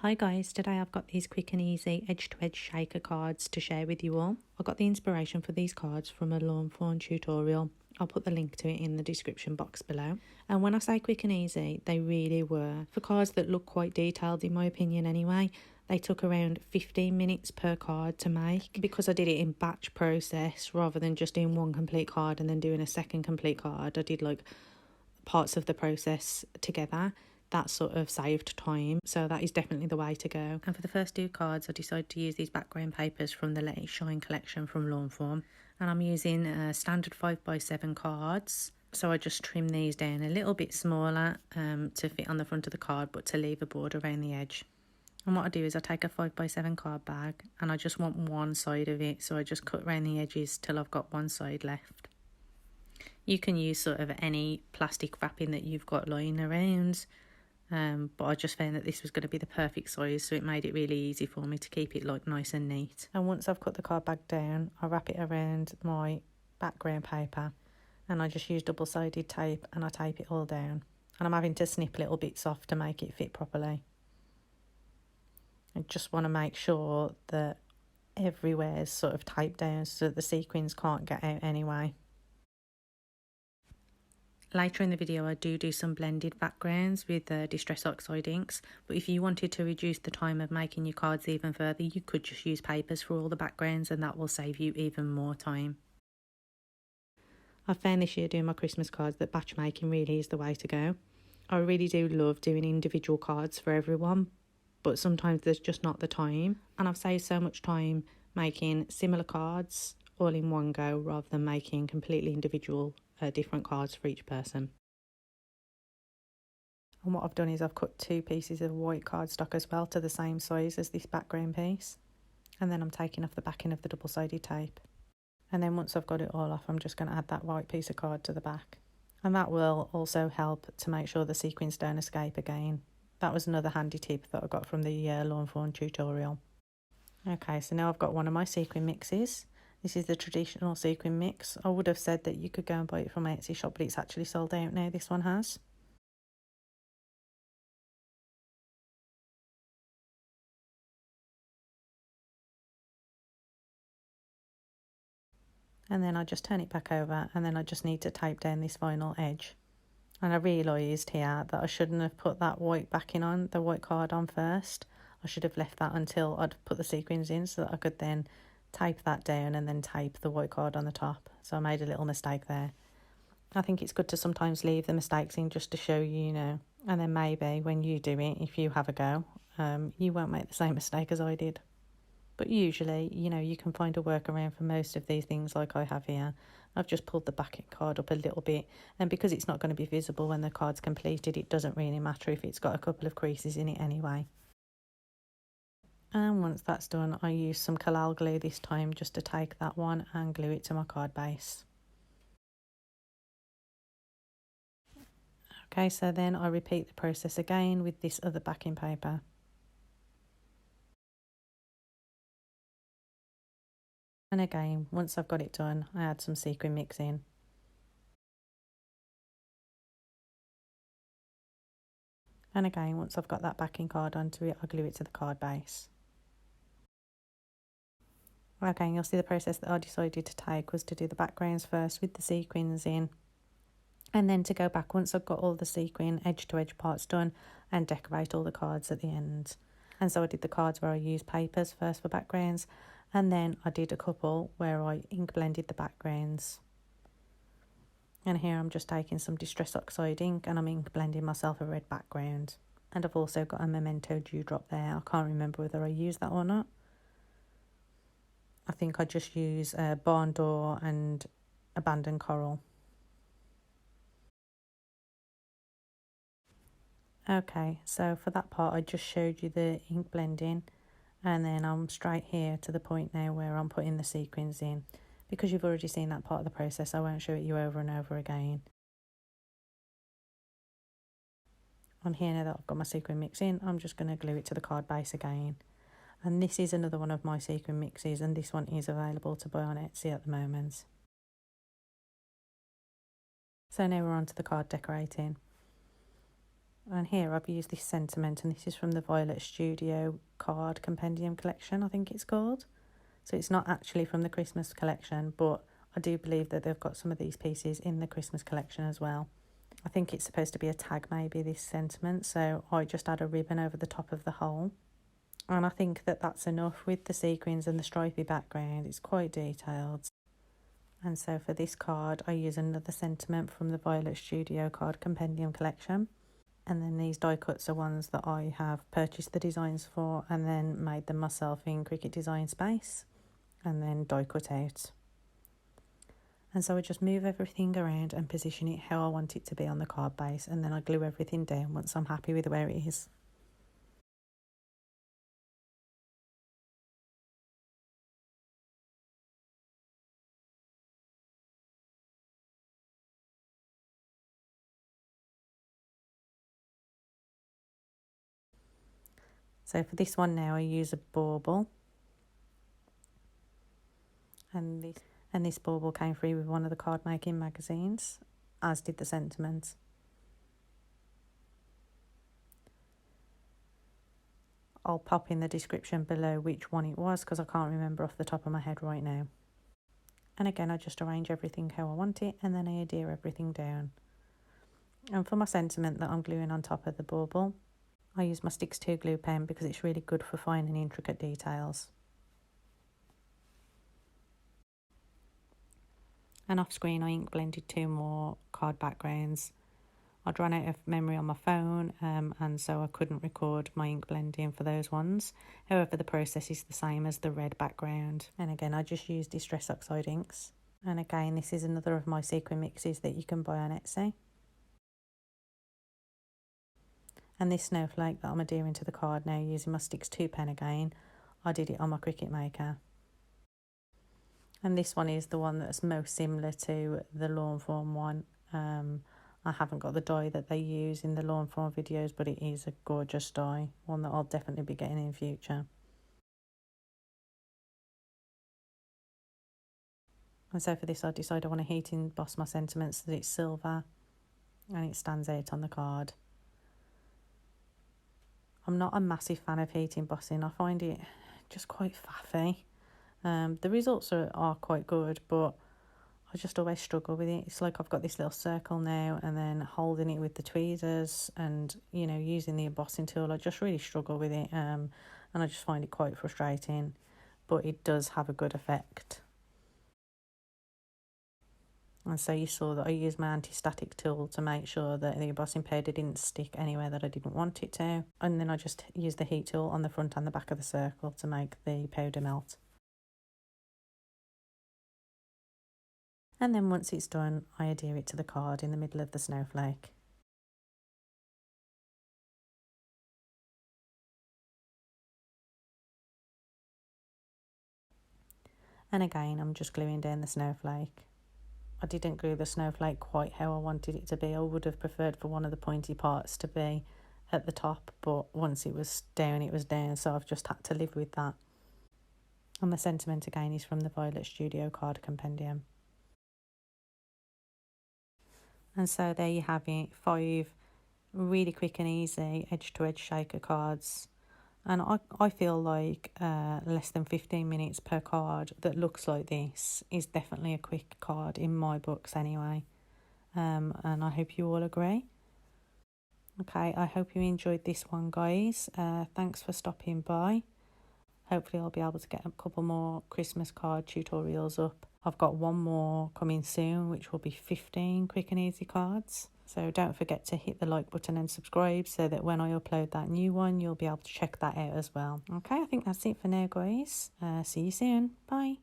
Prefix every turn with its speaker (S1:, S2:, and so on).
S1: Hi guys, today I've got these quick and easy edge-to-edge shaker cards to share with you all. I got the inspiration for these cards from a lawn fawn tutorial. I'll put the link to it in the description box below. And when I say quick and easy, they really were. For cards that look quite detailed in my opinion anyway, they took around 15 minutes per card to make. Because I did it in batch process rather than just doing one complete card and then doing a second complete card, I did like parts of the process together. That sort of saved time, so that is definitely the way to go. And for the first two cards, I decided to use these background papers from the Let It Shine collection from Lawnform, and I'm using standard 5x7 cards. So I just trim these down a little bit smaller to fit on the front of the card, but to leave a border around the edge. And what I do is I take a 5x7 card bag and I just want one side of it, so I just cut around the edges till I've got one side left. You can use sort of any plastic wrapping that you've got lying around. But I just found that this was going to be the perfect size, so it made it really easy for me to keep it like nice and neat. And once I've cut the card bag down, I wrap it around my background paper and I just use double-sided tape and I tape it all down. And I'm having to snip little bits off to make it fit properly. I just want to make sure that everywhere is sort of taped down so that the sequins can't get out anyway. Later in the video I do some blended backgrounds with Distress Oxide inks, but if you wanted to reduce the time of making your cards even further, you could just use papers for all the backgrounds and that will save you even more time. I found this year doing my Christmas cards that batch making really is the way to go. I really do love doing individual cards for everyone, but sometimes there's just not the time, and I've saved so much time making similar cards all in one go rather than making completely individual different cards for each person. And what I've done is I've cut 2 pieces of white cardstock as well to the same size as this background piece, and then I'm taking off the backing of the double-sided tape, and then once I've got it all off I'm just going to add that white piece of card to the back, and that will also help to make sure the sequins don't escape again. That was another handy tip that I got from the lawn fawn tutorial. Okay, so now I've got one of my sequin mixes. This is the traditional sequin mix. I would have said that you could go and buy it from my Etsy shop, but it's actually sold out now, this one has. And then I just turn it back over and then I just need to tape down this final edge. And I realised here that I shouldn't have put that white backing on, the white card on first. I should have left that until I'd put the sequins in so that I could then tape that down and then tape the white card on the top. So I made a little mistake there. I think it's good to sometimes leave the mistakes in just to show you, you know, and then maybe when you do it, if you have a go, you won't make the same mistake as I did. But usually, you know, you can find a workaround for most of these things like I have here. I've just pulled the backing card up a little bit, and because it's not going to be visible when the card's completed, it doesn't really matter if it's got a couple of creases in it anyway. And once that's done, I use some Collal glue this time just to take that one and glue it to my card base. Okay, so then I repeat the process again with this other backing paper. And again, once I've got it done, I add some sequin mix in. And again, once I've got that backing card onto it, I glue it to the card base. Okay, you'll see the process that I decided to take was to do the backgrounds first with the sequins in, and then to go back once I've got all the sequin edge-to-edge parts done and decorate all the cards at the end. And so I did the cards where I used papers first for backgrounds, and then I did a couple where I ink blended the backgrounds. And here I'm just taking some Distress Oxide ink and I'm ink blending myself a red background. And I've also got a Memento dewdrop there. I can't remember whether I used that or not. I think I just use Barn Door and Abandoned Coral. Okay, so for that part I just showed you the ink blending, and then I'm straight here to the point now where I'm putting the sequins in. Because you've already seen that part of the process, I won't show it you over and over again. On here now that I've got my sequin mix in, I'm just going to glue it to the card base again. And this is another one of my sequin mixes, and this one is available to buy on Etsy at the moment. So now we're on to the card decorating. And here I've used this sentiment, and this is from the Violet Studio card compendium collection, I think it's called. So it's not actually from the Christmas collection, but I do believe that they've got some of these pieces in the Christmas collection as well. I think it's supposed to be a tag maybe, this sentiment, so I just add a ribbon over the top of the hole. And I think that that's enough with the sequins and the stripy background. It's quite detailed. And so for this card, I use another sentiment from the Violet Studio card compendium collection. And then these die cuts are ones that I have purchased the designs for and then made them myself in Cricut Design Space and then die cut out. And so I just move everything around and position it how I want it to be on the card base, and then I glue everything down once I'm happy with where it is. So for this one now I use a bauble, and this bauble came free with one of the card making magazines, as did the sentiment. I'll pop in the description below which one it was because I can't remember off the top of my head right now. And again, I just arrange everything how I want it, and then I adhere everything down. And for my sentiment that I'm gluing on top of the bauble, I use my Stix 2 glue pen because it's really good for finding intricate details. And off screen I ink blended 2 more card backgrounds. I'd run out of memory on my phone, and so I couldn't record my ink blending for those ones. However, the process is the same as the red background. And again, I just use Distress Oxide inks. And again, this is another of my sequin mixes that you can buy on Etsy. And this snowflake that I'm adhering to the card now using my Stix 2 pen again, I did it on my Cricut Maker. And this one is the one that's most similar to the Lawn Form one. I haven't got the die that they use in the Lawn Form videos, but it is a gorgeous die, one that I'll definitely be getting in future. And so for this I decided I want to heat emboss my sentiments so that it's silver and it stands out on the card. I'm not a massive fan of heat embossing. I find it just quite faffy. The results are quite good, but I just always struggle with it. It's like I've got this little circle now, and then holding it with the tweezers and, you know, using the embossing tool, I just really struggle with it, and I just find it quite frustrating, but it does have a good effect. And so you saw that I used my anti-static tool to make sure that the embossing powder didn't stick anywhere that I didn't want it to. And then I just used the heat tool on the front and the back of the circle to make the powder melt. And then once it's done, I adhere it to the card in the middle of the snowflake. And again, I'm just gluing down the snowflake. I didn't glue the snowflake quite how I wanted it to be. I would have preferred for one of the pointy parts to be at the top, but once it was down, so I've just had to live with that. And the sentiment again is from the Violet Studio card compendium. And so there you have it, 5 really quick and easy edge-to-edge shaker cards. And I feel like less than 15 minutes per card that looks like this is definitely a quick card in my books anyway. And I hope you all agree. Okay, I hope you enjoyed this one, guys. Thanks for stopping by. Hopefully I'll be able to get a couple more Christmas card tutorials up. I've got one more coming soon, which will be 15 quick and easy cards. So don't forget to hit the like button and subscribe so that when I upload that new one, you'll be able to check that out as well. Okay, I think that's it for now, guys. See you soon. Bye.